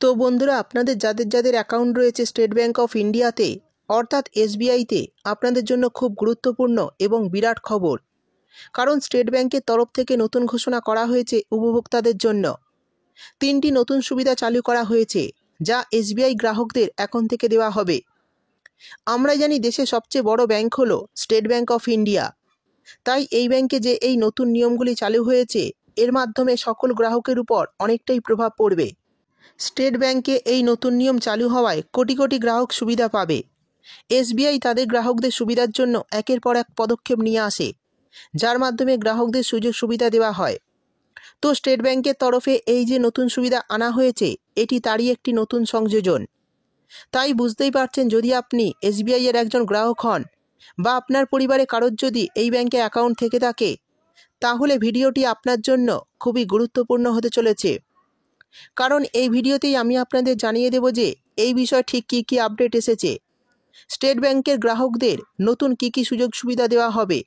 তো বন্ধুরা, আপনাদের যাদের যাদের অ্যাকাউন্ট রয়েছে স্টেট ব্যাঙ্ক অফ ইন্ডিয়াতে অর্থাৎ এসবিআইতে, আপনাদের জন্য খুব গুরুত্বপূর্ণ এবং বিরাট খবর। কারণ স্টেট ব্যাঙ্কের তরফ থেকে নতুন ঘোষণা করা হয়েছে উপভোক্তাদের জন্য। 3টি নতুন সুবিধা চালু করা হয়েছে যা এসবিআই গ্রাহকদের এখন থেকে দেওয়া হবে। আমরা জানি দেশে সবচেয়ে বড় ব্যাঙ্ক হলো স্টেট ব্যাঙ্ক অফ ইন্ডিয়া। তাই এই ব্যাঙ্কে যে এই নতুন নিয়মগুলি চালু হয়েছে এর মাধ্যমে সকল গ্রাহকের উপর অনেকটাই প্রভাব পড়বে। স্টেট ব্যাঙ্কে এই নতুন নিয়ম চালু হওয়ায় কোটি কোটি গ্রাহক সুবিধা পাবে। এসবিআই তাদের গ্রাহকদের সুবিধার জন্য একের পর এক পদক্ষেপ নিয়ে আসে, যার মাধ্যমে গ্রাহকদের সুযোগ সুবিধা দেওয়া হয়। তো স্টেট ব্যাঙ্কের তরফে এই যে নতুন সুবিধা আনা হয়েছে এটি তারই একটি নতুন সংযোজন। তাই বুঝতেই পারছেন, যদি আপনি এসবিআই এর একজন গ্রাহক হন বা আপনার পরিবারে কারোর যদি এই ব্যাঙ্কে অ্যাকাউন্ট থেকে থাকে, তাহলে ভিডিওটি আপনার জন্য খুবই গুরুত্বপূর্ণ হতে চলেছে। কারণ এই ভিডিওতেই আমি আপনাদের জানিয়ে দেব যে এই বিষয়ে ঠিক কী কী আপডেট এসেছে, স্টেট ব্যাঙ্কের গ্রাহকদের নতুন কী কী সুযোগ সুবিধা দেওয়া হবে,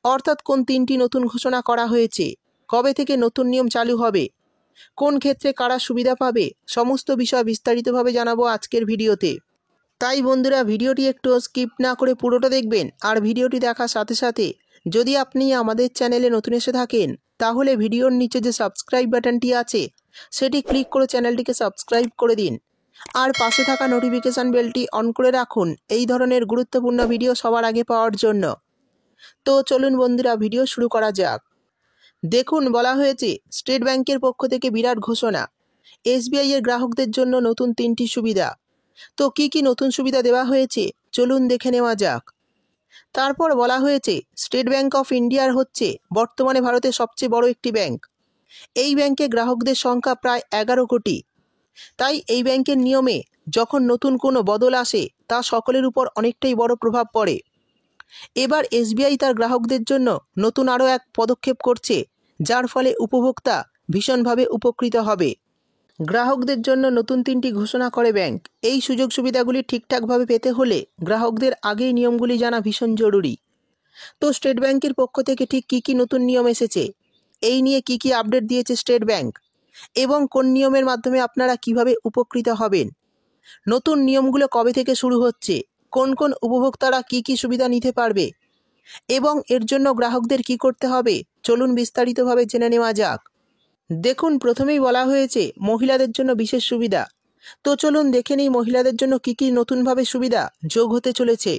অর্থাৎ কোন 3টি নতুন ঘোষণা করা হয়েছে, কবে থেকে নতুন নিয়ম চালু হবে, কোন ক্ষেত্রে কারা সুবিধা পাবে, সমস্ত বিষয় বিস্তারিতভাবে জানাবো আজকের ভিডিওতে। তাই বন্ধুরা, ভিডিওটি একটু স্কিপ না করে পুরোটা দেখবেন। আর ভিডিওটি দেখার সাথে সাথে যদি আপনি আমাদের চ্যানেলে নতুন এসে থাকেন, তাহলে ভিডিওর নিচে যে সাবস্ক্রাইব বাটনটি আছে সেটি ক্লিক করে চ্যানেলটিকে সাবস্ক্রাইব করে দিন। আর পাশে থাকা নোটিফিকেশান বেলটি অন করে রাখুন এই ধরনের গুরুত্বপূর্ণ ভিডিও সবার আগে পাওয়ার জন্য। তো চলুন বন্ধুরা, ভিডিও শুরু করা যাক। দেখুন, বলা হয়েছে স্টেট ব্যাঙ্কের পক্ষ থেকে বিরাট ঘোষণা, এসবিআই এর গ্রাহকদের জন্য নতুন 3টি সুবিধা। তো কি কি নতুন সুবিধা দেওয়া হয়েছে চলুন দেখে নেওয়া যাক। তারপর বলা হয়েছে স্টেট ব্যাঙ্ক অফ ইন্ডিয়ার হচ্ছে বর্তমানে ভারতের সবচেয়ে বড় একটি ব্যাঙ্ক। এই ব্যাঙ্কে গ্রাহকদের সংখ্যা প্রায় 11 কোটি। তাই এই ব্যাঙ্কের নিয়মে যখন নতুন কোনো বদল আসে তা সকলের উপর অনেকটাই বড় প্রভাব পড়ে। এবার এসবিআই তার গ্রাহকদের জন্য নতুন আরও এক পদক্ষেপ করছে, যার ফলে উপভোক্তা ভীষণভাবে উপকৃত হবে। গ্রাহকদের জন্য নতুন 3টি ঘোষণা করে ব্যাংক। এই সুযোগ সুবিধাগুলি ঠিকঠাকভাবে পেতে হলে গ্রাহকদের আগেই নিয়মগুলি জানা ভীষণ জরুরি। তো স্টেট ব্যাংকের পক্ষ থেকে ঠিক কী কী নতুন নিয়ম এসেছে, এই নিয়ে কী কী আপডেট দিয়েছে স্টেট ব্যাংক, এবং কোন নিয়মের মাধ্যমে আপনারা কিভাবে উপকৃত হবেন, নতুন নিয়মগুলো কবে থেকে শুরু হচ্ছে, কোন কোন উপভোক্তারা কী কী সুবিধা নিতে পারবে এবং এর জন্য গ্রাহকদের কি করতে হবে, চলুন বিস্তারিতভাবে জেনে নেওয়া যাক। দেখুন, প্রথমেই বলা হয়েছে মহিলাদের জন্য বিশেষ সুবিধা। তো চলুন দেখে নিই মহিলাদের জন্য কী কী নতুনভাবে সুবিধা যোগ হতে চলেছে।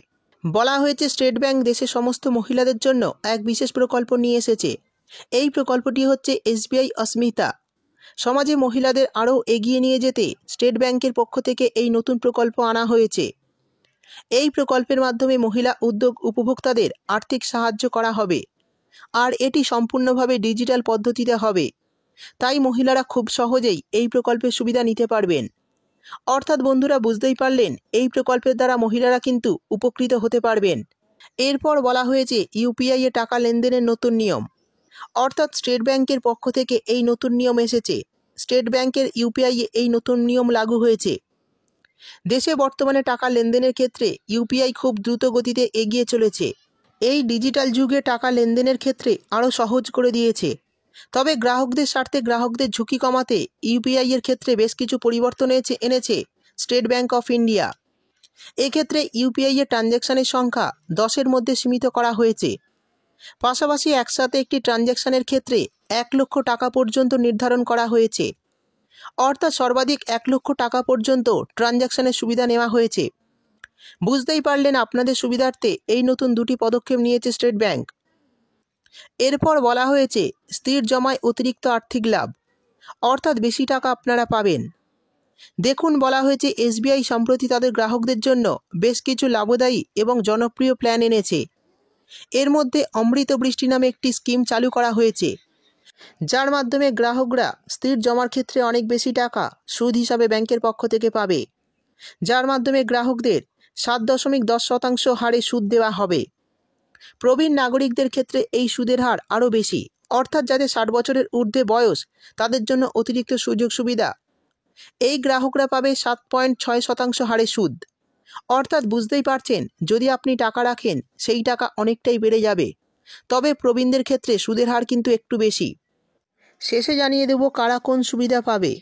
বলা হয়েছে স্টেট ব্যাংক দেশের সমস্ত মহিলাদের জন্য এক বিশেষ প্রকল্প নিয়ে এসেছে। এই প্রকল্পটি হচ্ছে এসবিআই অস্মিতা। সমাজে মহিলাদের আরও এগিয়ে নিয়ে যেতে স্টেট ব্যাংকের পক্ষ থেকে এই নতুন প্রকল্প আনা হয়েছে। এই প্রকল্পের মাধ্যমে মহিলা উদ্যোগ উপভোক্তাদের আর্থিক সাহায্য করা হবে, আর এটি সম্পূর্ণভাবে ডিজিটাল পদ্ধতিতে হবে। তাই মহিলারা খুব সহজেই এই প্রকল্পের সুবিধা নিতে পারবেন। অর্থাৎ বন্ধুরা, বুঝতেই পারলেন, এই প্রকল্পের দ্বারা মহিলারা কিন্তু উপকৃত হতে পারবেন। এরপর বলা হয়েছে ইউপিআই এ টাকা লেনদেনের নতুন নিয়ম। অর্থাৎ স্টেট ব্যাংকের পক্ষ থেকে এই নতুন নিয়ম এসেছে। স্টেট ব্যাংকের ইউপিআই এ এই নতুন নিয়ম লাগু হয়েছে। দেশে বর্তমানে টাকা লেনদেনের ক্ষেত্রে ইউপিআই খুব দ্রুত গতিতে এগিয়ে চলেছে। এই ডিজিটাল যুগে টাকা লেনদেনের ক্ষেত্রে আরও সহজ করে দিয়েছে। তবে গ্রাহকদের স্বার্থে গ্রাহকদের ঝুঁকি কমাতে ইউপিআই এর ক্ষেত্রে বেশ কিছু পরিবর্তন এনেছে স্টেট ব্যাংক অফ ইন্ডিয়া। এক্ষেত্রে ইউপিআই এর ট্রানজ্যাকশানের সংখ্যা 10-এর মধ্যে সীমিত করা হয়েছে। পাশাপাশি একসাথে একটি ট্রানজ্যাকশানের ক্ষেত্রে 1 লক্ষ টাকা পর্যন্ত নির্ধারণ করা হয়েছে। অর্থাৎ সর্বাধিক 1 লক্ষ টাকা পর্যন্ত ট্রানজ্যাকশানের সুবিধা নেওয়া হয়েছে। বুঝতেই পারলেন, আপনাদের সুবিধার্থে এই নতুন 2টি পদক্ষেপ নিয়েছে স্টেট ব্যাংক। এরপর বলা হয়েছে স্থির জমায় অতিরিক্ত আর্থিক লাভ, অর্থাৎ বেশি টাকা আপনারা পাবেন। দেখুন, বলা হয়েছে এসবিআই সম্প্রতি তাদের গ্রাহকদের জন্য বেশ কিছু লাভদায়ী এবং জনপ্রিয় প্ল্যান এনেছে। এর মধ্যে অমৃত বৃষ্টি নামে একটি স্কিম চালু করা হয়েছে, যার মাধ্যমে গ্রাহকরা স্থির জমার ক্ষেত্রে অনেক বেশি টাকা সুদ হিসাবে ব্যাংকের পক্ষ থেকে পাবে, যার মাধ্যমে গ্রাহকদের 7.10% হারে সুদ দেওয়া হবে। প্রবীণ নাগরিকদের ক্ষেত্রে এই সুদের হার আরও বেশি, অর্থাৎ যাদের 60 বছরের ঊর্ধ্বে বয়স তাদের জন্য অতিরিক্ত সুযোগ সুবিধা। এই গ্রাহকরা পাবে 7.6% হারে সুদ। অর্থাৎ বুঝতেই পারছেন, যদি আপনি টাকা রাখেন সেই টাকা অনেকটাই বেড়ে যাবে। তবে প্রবীণদের ক্ষেত্রে সুদের হার কিন্তু একটু বেশি। শেষে জানিয়ে দেব কারা কোন সুবিধা পাবে।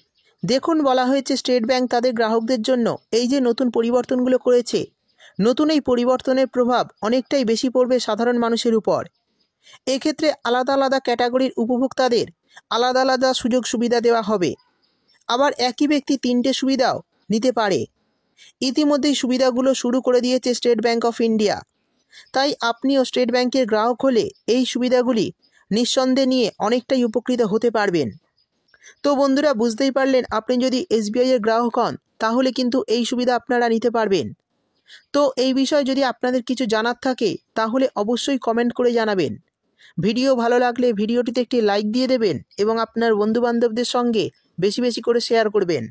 দেখুন, বলা হয়েছে স্টেট ব্যাংক তাদের গ্রাহকদের জন্য এই যে নতুন পরিবর্তনগুলো করেছে, নতুন এই পরিবর্তনের প্রভাব অনেকটাই বেশি পড়বে সাধারণ মানুষের উপর। এক্ষেত্রে আলাদা আলাদা ক্যাটাগরির উপভোক্তাদের আলাদা আলাদা সুযোগ সুবিধা দেওয়া হবে। আবার একই ব্যক্তি 3টে সুবিধাও নিতে পারে। ইতিমধ্যেই সুবিধাগুলো শুরু করে দিয়েছে স্টেট ব্যাংক অফ ইন্ডিয়া। তাই আপনিও স্টেট ব্যাংকের গ্রাহক হলে এই সুবিধাগুলি নিঃসন্দেহে নিয়ে অনেকটাই উপকৃত হতে পারবেন। তো বন্ধুরা, বুঝতেই পারলেন, আপনি যদি এসবিআই এর গ্রাহক হন তাহলে কিন্তু এই সুবিধা আপনারা নিতে পারবেন। তো এই বিষয়ে যদি আপনাদের কিছু জানার থাকে তাহলে অবশ্যই কমেন্ট করে জানাবেন। ভিডিও ভালো লাগলে ভিডিওটিতে একটি লাইক দিয়ে দেবেন এবং আপনার বন্ধুবান্ধবদের সঙ্গে বেশি বেশি করে শেয়ার করবেন।